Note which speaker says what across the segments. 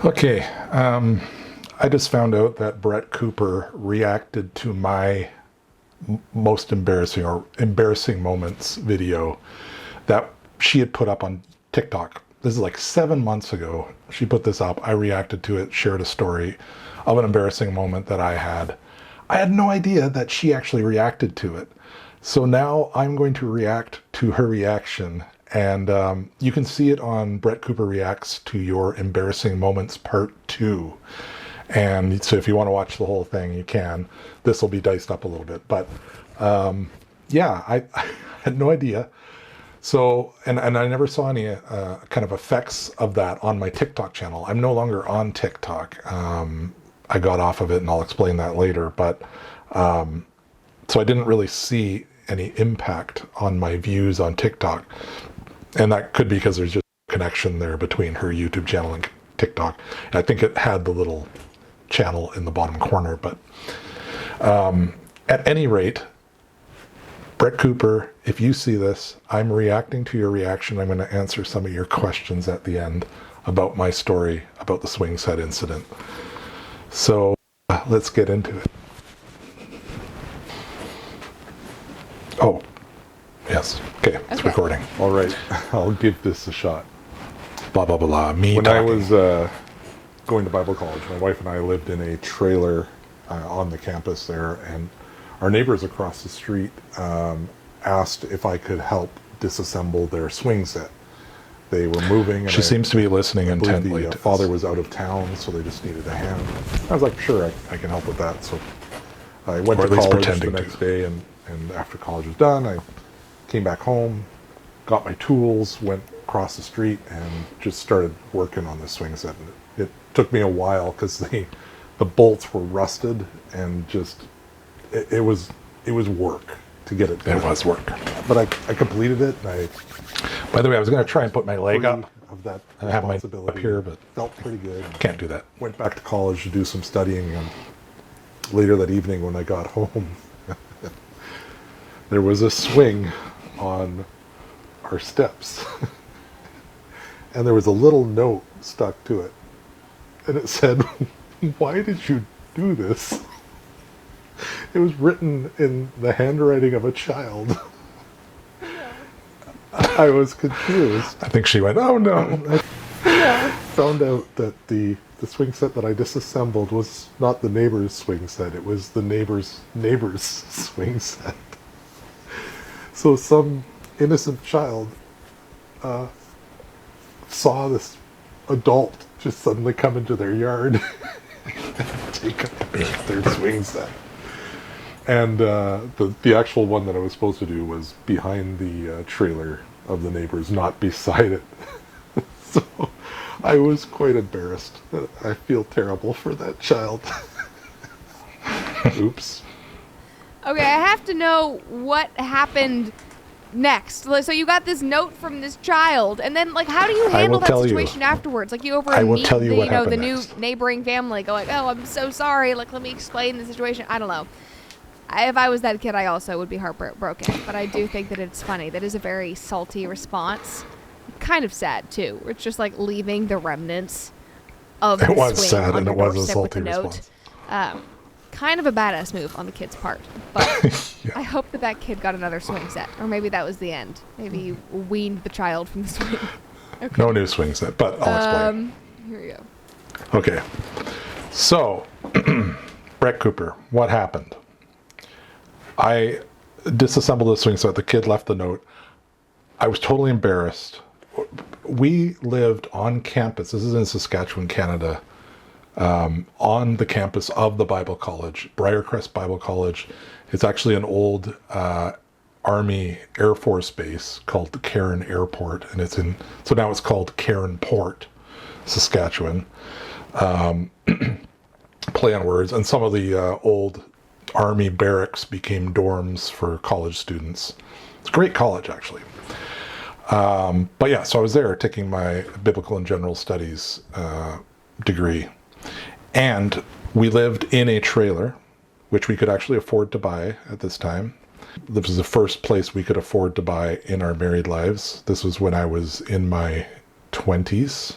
Speaker 1: Okay, I just found out that Brett Cooper reacted to my most embarrassing or embarrassing moments video that she had put up on TikTok. This is like 7 months ago. She put this up. I reacted to it, shared a story of an embarrassing moment that I had. I had no idea that she actually reacted to it. So now I'm going to react to her reaction. And you can see it on Brett Cooper Reacts to Your Embarrassing Moments Part 2. And so if you want to watch the whole thing, you can. This will be diced up a little bit. But yeah, I had no idea. So, and I never saw any kind of effects of that on my TikTok channel. I'm no longer on TikTok. I got off of it, and I'll explain that later. But so I didn't really see any impact on my views on TikTok. And that could be because there's just a connection there between her YouTube channel and TikTok. And I think it had the little channel in the bottom corner. But at any rate, Brett Cooper, if you see this, I'm reacting to your reaction. I'm going to answer some of your questions at the end about my story about the swing set incident. So let's get into it. Oh, yes. Okay, it's recording.
Speaker 2: All right, I'll give this a shot.
Speaker 1: Blah, blah, blah. Me
Speaker 2: When
Speaker 1: talking.
Speaker 2: I was going to Bible college, my wife and I lived in a trailer on the campus there, and our neighbors across the street asked if I could help disassemble their swing set. They were moving. And
Speaker 1: She seems to be listening
Speaker 2: I believe
Speaker 1: intently.
Speaker 2: the
Speaker 1: to
Speaker 2: father
Speaker 1: this.
Speaker 2: was out of town, so they just needed a hand. I was like, sure, I can help with that. So I went
Speaker 1: Or
Speaker 2: to
Speaker 1: at least
Speaker 2: college the
Speaker 1: pretending to.
Speaker 2: next day, and after college was done, I came back home, got my tools, went across the street, and just started working on the swing set. And it took me a while because the bolts were rusted, and just it was work to get it done.
Speaker 1: It was work.
Speaker 2: But I completed it, and I
Speaker 1: By the way, I was going to try and put my leg up.
Speaker 2: of that
Speaker 1: I have my
Speaker 2: responsibility.
Speaker 1: up here, but
Speaker 2: felt pretty good.
Speaker 1: can't do that.
Speaker 2: Went back to college to do some studying, and later that evening when I got home, there was a swing on our steps. And there was a little note stuck to it. And it said, "Why did you do this?" It was written in the handwriting of a child. I was confused.
Speaker 1: I think she went, oh no.
Speaker 2: I found out that the swing set that I disassembled was not the neighbor's swing set. It was the neighbor's swing set. So some innocent child saw this adult just suddenly come into their yard and take up their swing set. And the actual one that I was supposed to do was behind the trailer of the neighbors, not beside it. So I was quite embarrassed. I feel terrible for that child. Oops.
Speaker 3: Okay, I have to know what happened next. So you got this note from this child, and then how do you handle that
Speaker 1: tell you.
Speaker 3: situation afterwards? You over
Speaker 1: I will
Speaker 3: meet
Speaker 1: tell you
Speaker 3: the,
Speaker 1: what
Speaker 3: the
Speaker 1: happened
Speaker 3: new
Speaker 1: next.
Speaker 3: neighboring family, go oh, I'm so sorry. Let me explain the situation. I don't know. If I was that kid, I also would be heartbroken. But I do think that it's funny. That is a very salty response. Kind of sad too. It's just leaving the remnants of the
Speaker 1: It was
Speaker 3: swing
Speaker 1: sad,
Speaker 3: on
Speaker 1: and
Speaker 3: your
Speaker 1: it was a
Speaker 3: doorstep with
Speaker 1: salty
Speaker 3: the note.
Speaker 1: response.
Speaker 3: Kind of a badass move on the kid's part, but
Speaker 1: Yeah.
Speaker 3: I hope that kid got another swing set, or maybe that was the end. Maybe you weaned the child from the swing. Okay.
Speaker 1: No new swing set, but I'll explain.
Speaker 3: Here we go.
Speaker 1: Okay. So, Brett Cooper, what happened? I disassembled the swing set. The kid left the note. I was totally embarrassed. We lived on campus. This is in Saskatchewan, Canada. On the campus of the Bible College, Briarcrest Bible College. It's actually an old Army Air Force base called the Cairn Airport, and so now it's called Cairn Port, Saskatchewan. Play on words, and some of the old Army barracks became dorms for college students. It's a great college, actually. But yeah, so I was there taking my Biblical and General Studies degree. And we lived in a trailer, which we could actually afford to buy at this time. This was the first place we could afford to buy in our married lives. This was when I was in my 20s.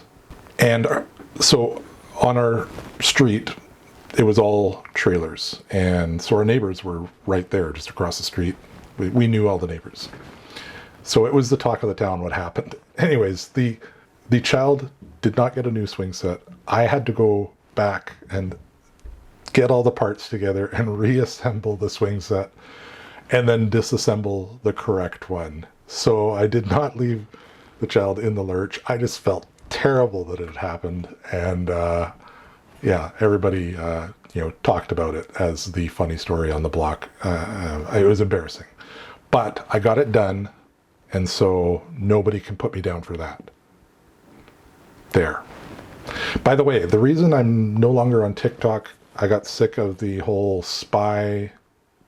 Speaker 1: And so on our street, it was all trailers. And so our neighbors were right there, just across the street. We knew all the neighbors. So it was the talk of the town what happened. Anyways, the child did not get a new swing set. I had to go back and get all the parts together and reassemble the swing set and then disassemble the correct one. So I did not leave the child in the lurch. I just felt terrible that it had happened. And yeah, everybody talked about it as the funny story on the block. It was embarrassing. But I got it done, and so nobody can put me down for that. There. By the way, the reason I'm no longer on TikTok, I got sick of the whole spy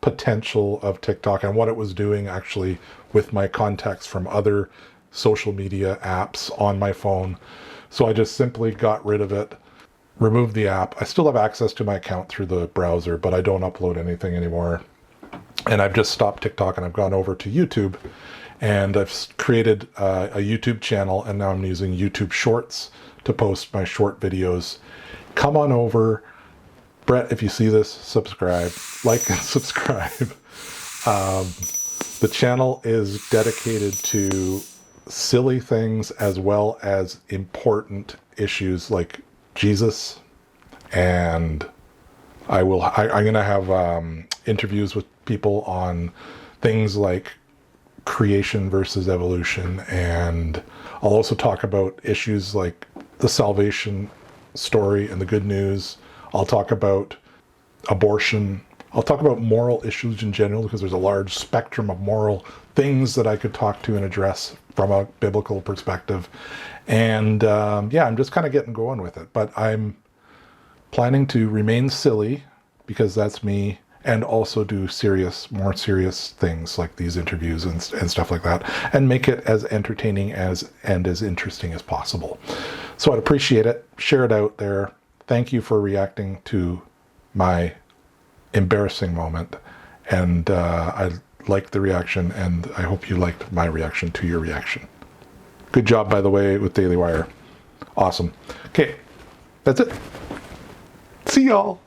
Speaker 1: potential of TikTok and what it was doing actually with my contacts from other social media apps on my phone. So I just simply got rid of it, removed the app. I still have access to my account through the browser, but I don't upload anything anymore. And I've just stopped TikTok and I've gone over to YouTube, and I've created a YouTube channel, and now I'm using YouTube Shorts to post my short videos. Come on over. Brett, if you see this, subscribe, like and subscribe. The channel is dedicated to silly things as well as important issues like Jesus, and I'm going to have interviews with people on things like creation versus evolution, and I'll also talk about issues like the salvation story and the good news. I'll talk about abortion. I'll talk about moral issues in general, because there's a large spectrum of moral things that I could talk to and address from a biblical perspective. And yeah, I'm just kind of getting going with it, but I'm planning to remain silly, because that's me, and also do more serious things like these interviews and stuff like that, and make it as entertaining and as interesting as possible. So I'd appreciate it. Share it out there. Thank you for reacting to my embarrassing moment. And I liked the reaction, and I hope you liked my reaction to your reaction. Good job, by the way, with Daily Wire. Awesome. Okay, that's it. See y'all.